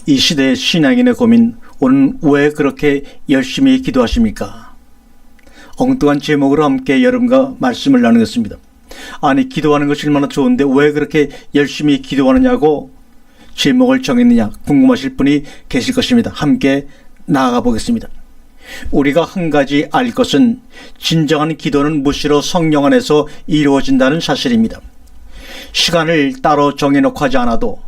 이 시대의 신앙인의 고민, 오늘 왜 그렇게 열심히 기도하십니까? 엉뚱한 제목으로 함께 여러분과 말씀을 나누겠습니다. 아니, 기도하는 것이 얼마나 좋은데 왜 그렇게 열심히 기도하느냐고 제목을 정했느냐 궁금하실 분이 계실 것입니다. 함께 나아가 보겠습니다. 우리가 한 가지 알 것은 진정한 기도는 무시로 성령 안에서 이루어진다는 사실입니다. 시간을 따로 정해놓고 하지 않아도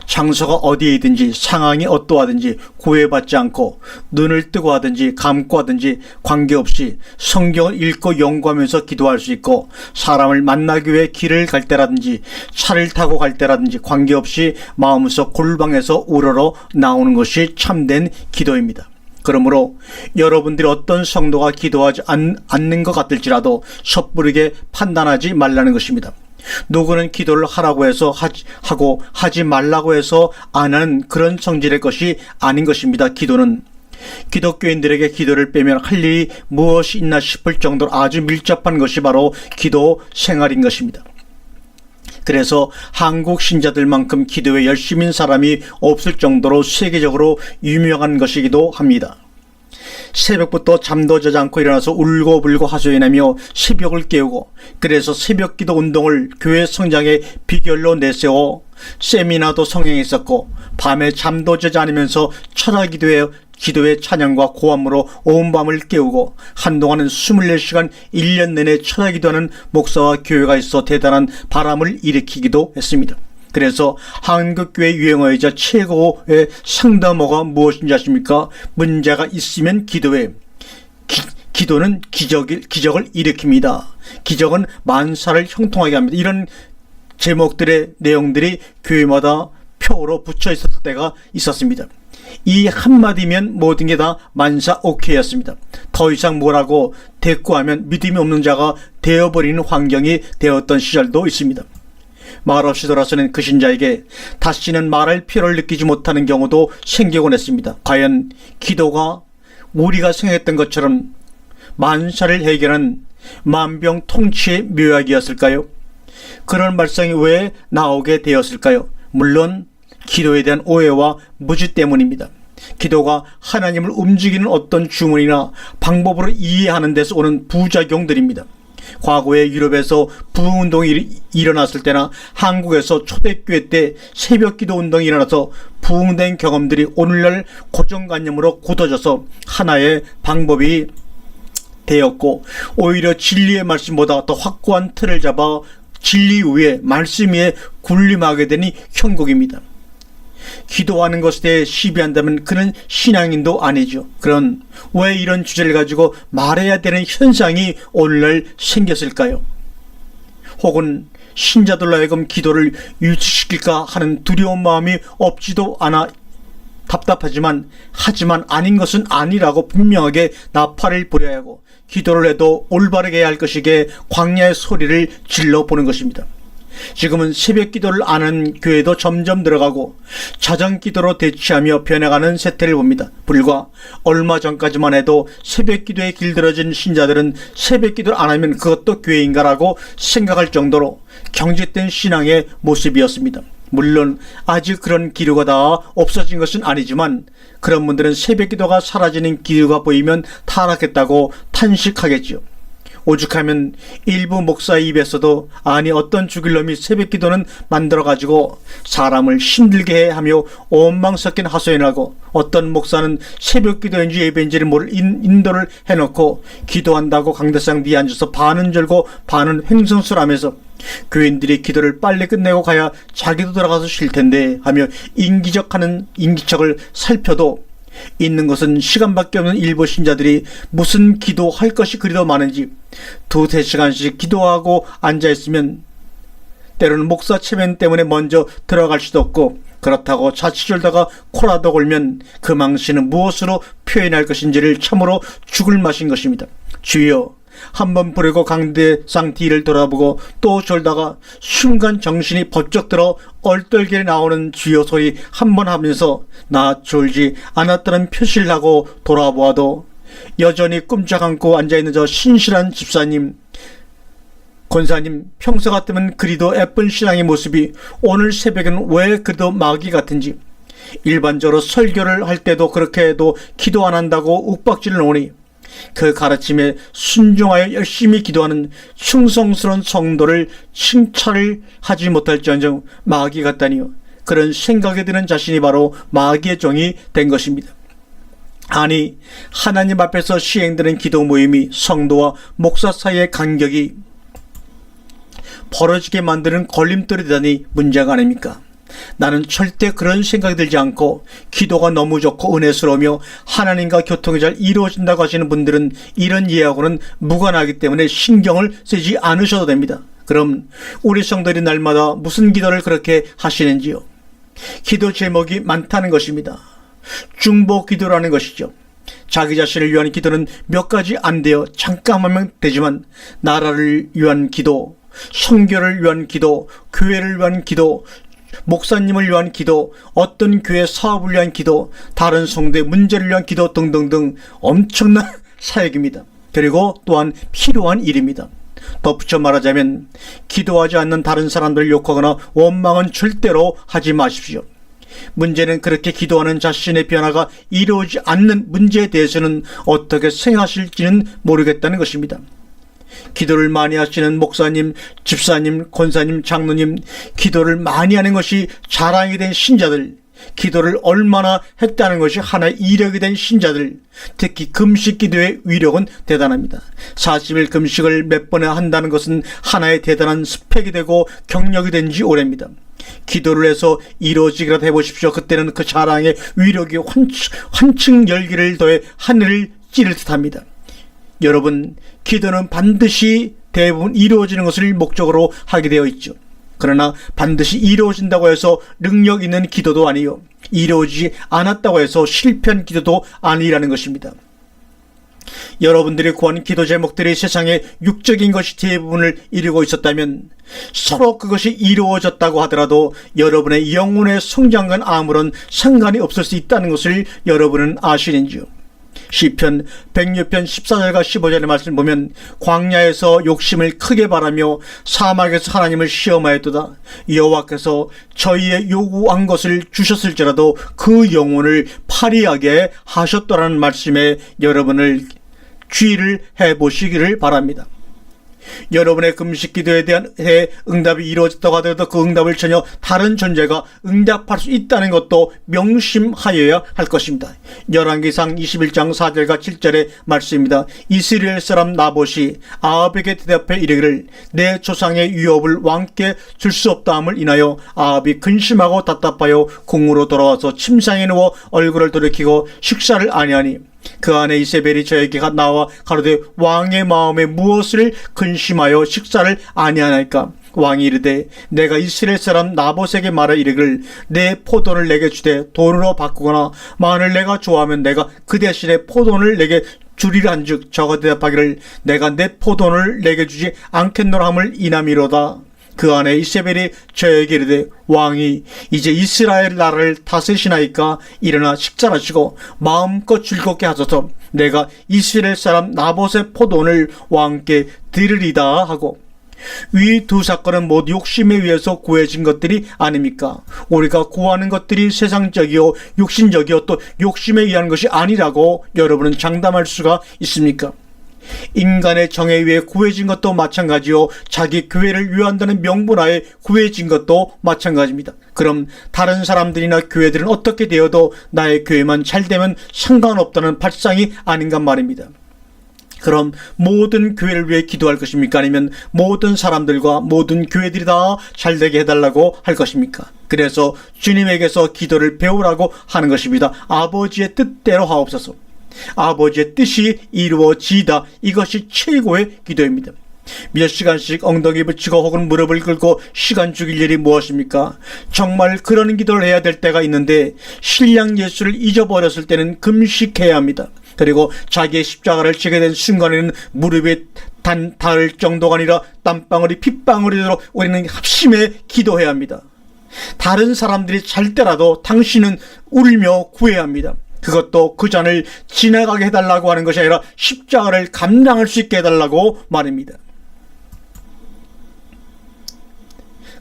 장소가 어디에 있든지 상황이 어떠하든지 구애받지 않고 눈을 뜨고 하든지 감고 하든지 관계없이 성경을 읽고 연구하면서 기도할 수 있고, 사람을 만나기 위해 길을 갈 때라든지 차를 타고 갈 때라든지 관계없이 마음속 골방에서 우러러 나오는 것이 참된 기도입니다. 그러므로 여러분들이 어떤 성도가 기도하지 않는 것 같을지라도 섣부르게 판단하지 말라는 것입니다. 누구는 기도를 하라고 해서 하고 하지 말라고 해서 안 하는 그런 성질의 것이 아닌 것입니다. 기도는 기독교인들에게 기도를 빼면 할 일이 무엇이 있나 싶을 정도로 아주 밀접한 것이 바로 기도 생활인 것입니다. 그래서 한국 신자들만큼 기도에 열심인 사람이 없을 정도로 세계적으로 유명한 것이기도 합니다. 새벽부터 잠도 자지 않고 일어나서 울고불고 하소연하며 새벽을 깨우고, 그래서 새벽기도 운동을 교회 성장의 비결로 내세워 세미나도 성행했었고, 밤에 잠도 자지 않으면서 기도의 찬양과 고함으로 온 밤을 깨우고, 한동안은 24시간 1년 내내 철야기도하는 목사와 교회가 있어 대단한 바람을 일으키기도 했습니다. 그래서 한국교회 유행어이자 최고의 상담어가 무엇인지 아십니까? 문제가 있으면 기도해. 기도는 기적을 일으킵니다. 기적은 만사를 형통하게 합니다. 이런 제목들의 내용들이 교회마다 표로 붙여 있었을 때가 있었습니다. 이 한마디면 모든 게 다 만사 오케이였습니다. 더 이상 뭐라고 대꾸하면 믿음이 없는 자가 되어버리는 환경이 되었던 시절도 있습니다. 말없이 돌아서는 그 신자에게 다시는 말할 필요를 느끼지 못하는 경우도 생기곤 했습니다. 과연 기도가 우리가 생각했던 것처럼 만사를 해결한 만병통치의 묘약이었을까요? 그런 말씀이 왜 나오게 되었을까요? 물론 기도에 대한 오해와 무지 때문입니다. 기도가 하나님을 움직이는 어떤 주문이나 방법으로 이해하는 데서 오는 부작용들입니다. 과거에 유럽에서 부흥운동이 일어났을 때나 한국에서 초대교회 때 새벽기도 운동이 일어나서 부흥된 경험들이 오늘날 고정관념으로 굳어져서 하나의 방법이 되었고, 오히려 진리의 말씀보다 더 확고한 틀을 잡아 진리 위에 말씀 위에 군림하게 되니 형국입니다. 기도하는 것에 대해 시비한다면 그는 신앙인도 아니죠. 그런 왜 이런 주제를 가지고 말해야 되는 현상이 오늘날 생겼을까요? 혹은 신자들로 하여금 기도를 유지시킬까 하는 두려운 마음이 없지도 않아 답답하지만, 하지만 아닌 것은 아니라고 분명하게 나팔을 불어야 하고, 기도를 해도 올바르게 해야 할 것이기에 광야의 소리를 질러보는 것입니다. 지금은 새벽 기도를 안 하는 교회도 점점 들어가고 자정 기도로 대치하며 변해가는 세태를 봅니다. 불과 얼마 전까지만 해도 새벽 기도에 길들어진 신자들은 새벽 기도를 안 하면 그것도 교회인가라고 생각할 정도로 경직된 신앙의 모습이었습니다. 물론 아직 그런 기류가 다 없어진 것은 아니지만, 그런 분들은 새벽 기도가 사라지는 기류가 보이면 타락했다고 탄식하겠죠. 오죽하면 일부 목사의 입에서도 아니 어떤 죽일 놈이 새벽 기도는 만들어가지고 사람을 힘들게 해 하며 원망 섞인 하소연하고, 어떤 목사는 새벽 기도인지 예배인지를 모를 인도를 해놓고 기도한다고 강대상 뒤에 앉아서 반은 절고 반은 횡성술하면서 교인들이 기도를 빨리 끝내고 가야 자기도 들어가서 쉴 텐데 하며 인기척을 살펴도 있는 것은 시간밖에 없는 일부 신자들이 무슨 기도할 것이 그리도 많은지 2-3시간씩 기도하고 앉아있으면 때로는 목사 체면 때문에 먼저 들어갈 수도 없고, 그렇다고 자칫 졸다가 코라도 골면 그 망신은 무엇으로 표현할 것인지를 참으로 죽을 맛인 것입니다. 주여, 한번 부르고 강대상 뒤를 돌아보고 또 졸다가 순간 정신이 번쩍 들어 얼떨결에 나오는 주여 소리 한번 하면서 나 졸지 않았다는 표시를 하고 돌아보아도 여전히 꼼짝 않고 앉아있는 저 신실한 집사님, 권사님, 평소 같으면 그리도 예쁜 신앙의 모습이 오늘 새벽에는 왜 그리도 마귀 같은지, 일반적으로 설교를 할 때도 그렇게 해도 기도 안 한다고 윽박지를 놓으니 그 가르침에 순종하여 열심히 기도하는 충성스러운 성도를 칭찬을 하지 못할지언정 마귀 같다니요. 그런 생각이 드는 자신이 바로 마귀의 종이 된 것입니다. 아니, 하나님 앞에서 시행되는 기도 모임이 성도와 목사 사이의 간격이 벌어지게 만드는 걸림돌이 되다니 문제가 아닙니까? 나는 절대 그런 생각이 들지 않고 기도가 너무 좋고 은혜스러우며 하나님과 교통이 잘 이루어진다고 하시는 분들은 이런 이해하고는 무관하기 때문에 신경을 쓰지 않으셔도 됩니다. 그럼 우리 성도들이 날마다 무슨 기도를 그렇게 하시는지요? 기도 제목이 많다는 것입니다. 중보 기도라는 것이죠. 자기 자신을 위한 기도는 몇 가지 안 돼요. 잠깐 하면 되지만 나라를 위한 기도, 선교를 위한 기도, 교회를 위한 기도, 목사님을 위한 기도, 어떤 교회 사업을 위한 기도, 다른 성도의 문제를 위한 기도 등등등 엄청난 사역입니다. 그리고 또한 필요한 일입니다. 덧붙여 말하자면 기도하지 않는 다른 사람들을 욕하거나 원망은 절대로 하지 마십시오. 문제는 그렇게 기도하는 자신의 변화가 이루어지지 않는 문제에 대해서는 어떻게 생각하실지는 모르겠다는 것입니다. 기도를 많이 하시는 목사님, 집사님, 권사님, 장로님, 기도를 많이 하는 것이 자랑이 된 신자들, 기도를 얼마나 했다는 것이 하나의 이력이 된 신자들, 특히 금식 기도의 위력은 대단합니다. 40일 금식을 몇 번이나 한다는 것은 하나의 대단한 스펙이 되고 경력이 된 지 오래입니다. 기도를 해서 이루어지기라도 해보십시오. 그때는 그 자랑의 위력이 환층 열기를 더해 하늘을 찌를 듯합니다. 여러분, 기도는 반드시 대부분 이루어지는 것을 목적으로 하게 되어 있죠. 그러나 반드시 이루어진다고 해서 능력 있는 기도도 아니요, 이루어지지 않았다고 해서 실패한 기도도 아니라는 것입니다. 여러분들이 구한 기도 제목들이 세상에 육적인 것이 대부분을 이루고 있었다면 서로 그것이 이루어졌다고 하더라도 여러분의 영혼의 성장과는 아무런 상관이 없을 수 있다는 것을 여러분은 아시는지요? 시편 106편 14절과 15절의 말씀을 보면 광야에서 욕심을 크게 바라며 사막에서 하나님을 시험하였도다. 여호와께서 저희의 요구한 것을 주셨을지라도 그 영혼을 파리하게 하셨더라는 말씀에 여러분을 주의를 해보시기를 바랍니다. 여러분의 금식 기도에 대한 응답이 이루어졌다고 하더라도 그 응답을 전혀 다른 존재가 응답할 수 있다는 것도 명심하여야 할 것입니다. 열왕기상 21장 4절과 7절의 말씀입니다. 이스라엘 사람 나봇이 아합에게 대답해 이르기를 내 조상의 유업을 왕께 줄 수 없다함을 인하여 아합이 근심하고 답답하여 궁으로 돌아와서 침상에 누워 얼굴을 돌이키고 식사를 아니하니 그 안에 이세벨이 저에게 나와 가로되 왕의 마음에 무엇을 근심하여 식사를 아니하나이까? 왕이 이르되 내가 이스라엘 사람 나봇에게 말하 이르기를 내 포도를 내게 주되 돈으로 바꾸거나 만일 내가 좋아하면 내가 그 대신에 포도를 내게 주리라 한즉 저가 대답하기를 내가 내 포도를 내게 주지 않겠노라 함을 이남이로다. 그 안에 이세벨이 저에게 이르되 왕이 이제 이스라엘 나라를 다스리시나이까? 일어나 식사하시고 마음껏 즐겁게 하소서. 내가 이스라엘 사람 나봇의 포도원을 왕께 드리리다 하고, 위 두 사건은 모두 욕심에 의해서 구해진 것들이 아닙니까? 우리가 구하는 것들이 세상적이요 육신적이요 또 욕심에 의한 것이 아니라고 여러분은 장담할 수가 있습니까? 인간의 정에 의해 구해진 것도 마찬가지요, 자기 교회를 위한다는 명분하에 구해진 것도 마찬가지입니다. 그럼 다른 사람들이나 교회들은 어떻게 되어도 나의 교회만 잘되면 상관없다는 발상이 아닌가 말입니다. 그럼 모든 교회를 위해 기도할 것입니까? 아니면 모든 사람들과 모든 교회들이 다 잘되게 해달라고 할 것입니까? 그래서 주님에게서 기도를 배우라고 하는 것입니다. 아버지의 뜻대로 하옵소서. 아버지의 뜻이 이루어지다, 이것이 최고의 기도입니다. 몇 시간씩 엉덩이 붙이고 혹은 무릎을 꿇고 시간 죽일 일이 무엇입니까? 정말 그런 기도를 해야 될 때가 있는데 신랑 예수를 잊어버렸을 때는 금식해야 합니다. 그리고 자기의 십자가를 지게 된 순간에는 무릎에 닿을 정도가 아니라 땀방울이 핏방울이 되도록 우리는 합심해 기도해야 합니다. 다른 사람들이 잘 때라도 당신은 울며 구해야 합니다. 그것도 그 잔을 지나가게 해달라고 하는 것이 아니라 십자가를 감당할 수 있게 해달라고 말입니다.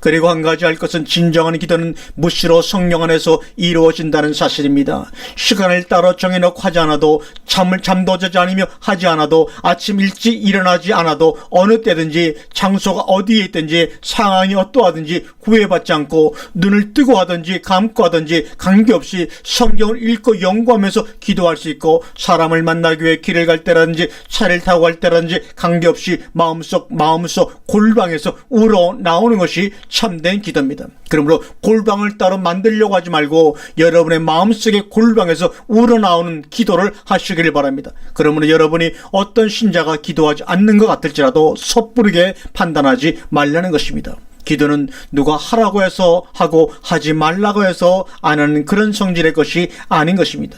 그리고 한 가지 알 것은 진정한 기도는 무시로 성령 안에서 이루어진다는 사실입니다. 시간을 따로 정해놓고 하지 않아도 잠도 자지 않으며 하지 않아도 아침 일찍 일어나지 않아도 어느 때든지 장소가 어디에 있든지 상황이 어떠하든지 구애받지 않고 눈을 뜨고 하든지 감고 하든지 관계없이 성경을 읽고 연구하면서 기도할 수 있고 사람을 만나기 위해 길을 갈 때라든지 차를 타고 갈 때라든지 관계없이 마음속 골방에서 우러나오는 것이 참된 기도입니다. 그러므로 골방을 따로 만들려고 하지 말고 여러분의 마음속의 골방에서 우러나오는 기도를 하시길 바랍니다. 그러므로 여러분이 어떤 신자가 기도하지 않는 것 같을지라도 섣부르게 판단하지 말라는 것입니다. 기도는 누가 하라고 해서 하고 하지 말라고 해서 안 하는 그런 성질의 것이 아닌 것입니다.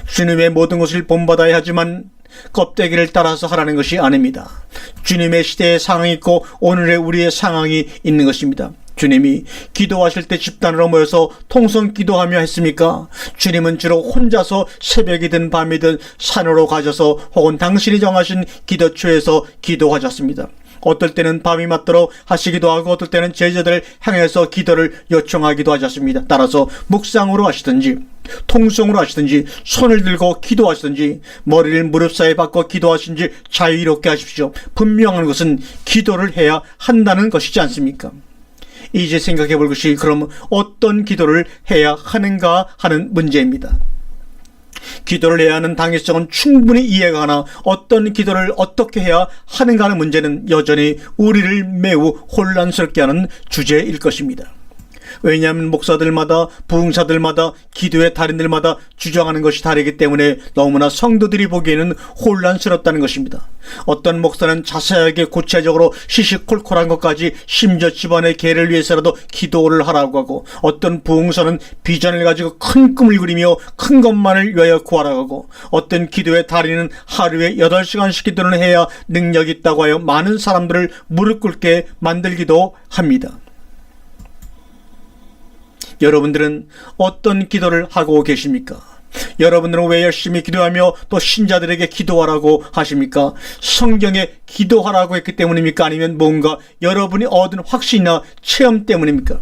주님의 모든 것을 본받아야 하지만 껍데기를 따라서 하라는 것이 아닙니다. 주님의 시대의 상황이 있고 오늘의 우리의 상황이 있는 것입니다. 주님이 기도하실 때 집단으로 모여서 통성 기도하며 했습니까? 주님은 주로 혼자서 새벽이든 밤이든 산으로 가셔서 혹은 당신이 정하신 기도처에서 기도하셨습니다. 어떨 때는 밤이 맞도록 하시기도 하고 어떨 때는 제자들을 향해서 기도를 요청하기도 하셨습니다. 따라서 묵상으로 하시든지 통성으로 하시든지 손을 들고 기도하시든지 머리를 무릎 사이에 박고 기도하시든지 자유롭게 하십시오. 분명한 것은 기도를 해야 한다는 것이지 않습니까? 이제 생각해 볼 것이 그럼 어떤 기도를 해야 하는가 하는 문제입니다. 기도를 해야 하는 당위성은 충분히 이해가 가나 어떤 기도를 어떻게 해야 하는가 하는 문제는 여전히 우리를 매우 혼란스럽게 하는 주제일 것입니다. 왜냐하면 목사들마다 부흥사들마다 기도의 달인들마다 주장하는 것이 다르기 때문에 너무나 성도들이 보기에는 혼란스럽다는 것입니다. 어떤 목사는 자세하게 구체적으로 시시콜콜한 것까지 심지어 집안의 계를 위해서라도 기도를 하라고 하고 어떤 부흥사는 비전을 가지고 큰 꿈을 그리며 큰 것만을 위하여 구하라고 하고 어떤 기도의 달인은 하루에 8시간씩 기도를 해야 능력이 있다고 하여 많은 사람들을 무릎 꿇게 만들기도 합니다. 여러분들은 어떤 기도를 하고 계십니까? 여러분들은 왜 열심히 기도하며 또 신자들에게 기도하라고 하십니까? 성경에 기도하라고 했기 때문입니까? 아니면 뭔가 여러분이 얻은 확신이나 체험 때문입니까?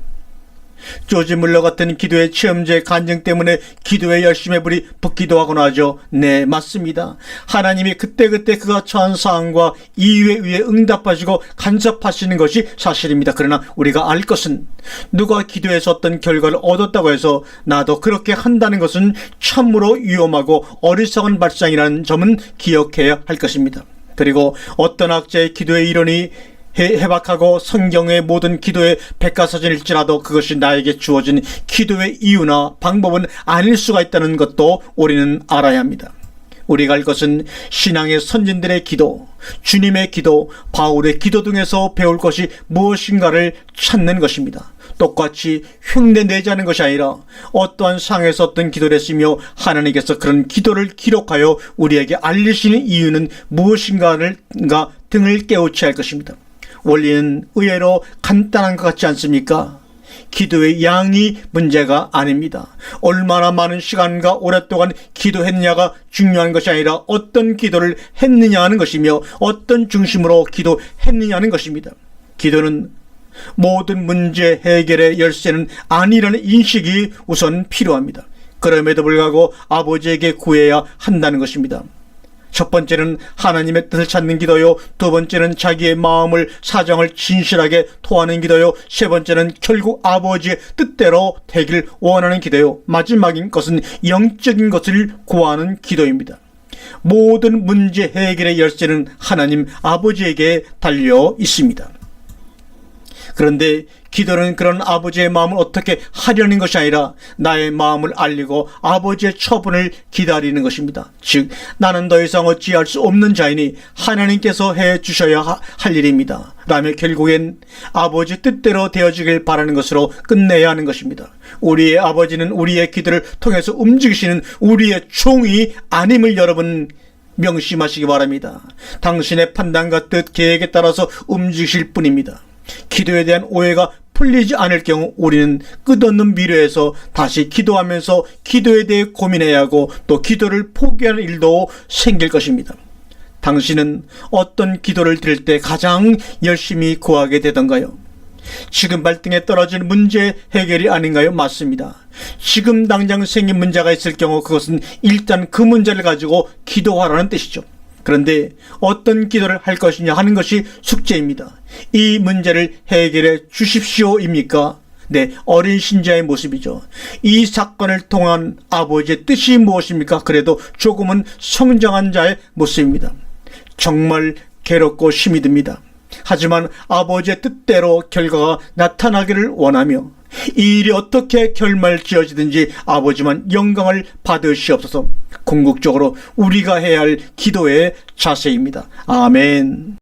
조지 물러 같은 기도의 체험자의 간증 때문에 기도에 열심히 불이 붙기도 하곤 하죠. 네, 맞습니다. 하나님이 그때그때 그가 처한 상황과 이유에 의해 응답하시고 간섭하시는 것이 사실입니다. 그러나 우리가 알 것은 누가 기도해서 어떤 결과를 얻었다고 해서 나도 그렇게 한다는 것은 참으로 위험하고 어리석은 발상이라는 점은 기억해야 할 것입니다. 그리고 어떤 학자의 기도의 이론이 해박하고 성경의 모든 기도의 백과사전일지라도 그것이 나에게 주어진 기도의 이유나 방법은 아닐 수가 있다는 것도 우리는 알아야 합니다. 우리가 알 것은 신앙의 선진들의 기도, 주님의 기도, 바울의 기도 등에서 배울 것이 무엇인가를 찾는 것입니다. 똑같이 흉내내자는 것이 아니라 어떠한 상황에서 어떤 기도를 했으며 하나님께서 그런 기도를 기록하여 우리에게 알리시는 이유는 무엇인가를 등을 깨우쳐야 할 것입니다. 원리는 의외로 간단한 것 같지 않습니까? 기도의 양이 문제가 아닙니다. 얼마나 많은 시간과 오랫동안 기도했느냐가 중요한 것이 아니라 어떤 기도를 했느냐 하는 것이며 어떤 중심으로 기도했느냐 하는 것입니다. 기도는 모든 문제 해결의 열쇠는 아니라는 인식이 우선 필요합니다. 그럼에도 불구하고 아버지에게 구해야 한다는 것입니다. 첫 번째는 하나님의 뜻을 찾는 기도요. 두 번째는 자기의 마음을 사정을 진실하게 토하는 기도요. 세 번째는 결국 아버지의 뜻대로 되길 원하는 기도요. 마지막인 것은 영적인 것을 구하는 기도입니다. 모든 문제 해결의 열쇠는 하나님 아버지에게 달려 있습니다. 그런데 기도는 그런 아버지의 마음을 어떻게 하려는 것이 아니라 나의 마음을 알리고 아버지의 처분을 기다리는 것입니다. 즉 나는 더 이상 어찌할 수 없는 자이니 하나님께서 해주셔야 할 일입니다. 라며 결국엔 아버지 뜻대로 되어지길 바라는 것으로 끝내야 하는 것입니다. 우리의 아버지는 우리의 기도를 통해서 움직이시는 우리의 종이 아님을 여러분 명심하시기 바랍니다. 당신의 판단과 뜻, 계획에 따라서 움직이실 뿐입니다. 기도에 대한 오해가 풀리지 않을 경우 우리는 끝없는 미래에서 다시 기도하면서 기도에 대해 고민해야 하고 또 기도를 포기하는 일도 생길 것입니다. 당신은 어떤 기도를 드릴 때 가장 열심히 구하게 되던가요? 지금 발등에 떨어진 문제 해결이 아닌가요? 맞습니다. 지금 당장 생긴 문제가 있을 경우 그것은 일단 그 문제를 가지고 기도하라는 뜻이죠. 그런데 어떤 기도를 할 것이냐 하는 것이 숙제입니다. 이 문제를 해결해 주십시오입니까? 네, 어린 신자의 모습이죠. 이 사건을 통한 아버지의 뜻이 무엇입니까? 그래도 조금은 성장한 자의 모습입니다. 정말 괴롭고 힘이 듭니다. 하지만 아버지의 뜻대로 결과가 나타나기를 원하며 이 일이 어떻게 결말지어지든지 아버지만 영광을 받으시옵소서. 궁극적으로 우리가 해야 할 기도의 자세입니다. 아멘.